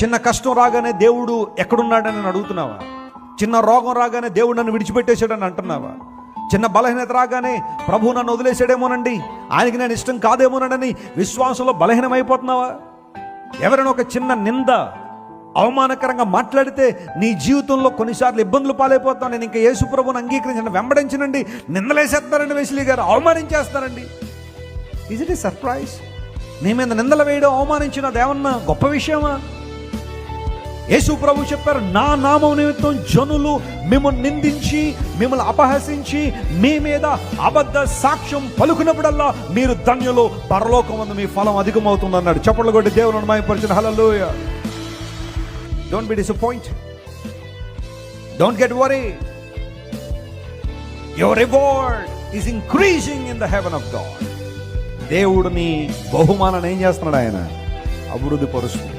చిన్న కష్టం రాగానే దేవుడు ఎక్కడున్నాడని నన్ను అడుగుతున్నావా? చిన్న రోగం రాగానే దేవుడు నన్ను విడిచిపెట్టేశాడని అంటున్నావా? చిన్న బలహీనత రాగానే ప్రభు నన్ను వదిలేసాడేమోనండి, ఆయనకి నేను ఇష్టం కాదేమోనండి విశ్వాసంలో బలహీనమైపోతున్నావా? ఎవరైనా ఒక చిన్న నింద అవమానకరంగా మాట్లాడితే నీ జీవితంలో కొన్నిసార్లు ఇబ్బందులు పాలైపోతాను. నేను ఇంకా యేసు ప్రభువుని అంగీకరించిన వెంబడించనండి, నిందలేసేస్తారండి, వెస్లీ గారు అవమానించేస్తారండి. Is it a surprise? నీ మీద నిందలు వేయడం, అవమానించినది ఏమన్నా గొప్ప విషయమా? యేసు ప్రభు చెప్పారు, నా నామం నిమిత్తం జనులు మిమ్మల్ని నిందించి మిమ్మల్ని అపహసించి మీ మీద అబద్ధ సాక్ష్యం పలుకున్నప్పుడల్లా మీరు ధన్యులు, పరలోకమందు మీ ఫలం అధికమవుతుంది అన్నాడు. చప్పట్లు కొట్టి దేవుని మహిమపరచండి. హల్లెలూయా. Don't be disappointed. Don't get worried. Your reward is increasing in the heaven of God. దేవుడు నీ బహుమానాన్ని ఏం చేస్తున్నాడు? ఆయన అభివృద్ధి పరుస్తుంది.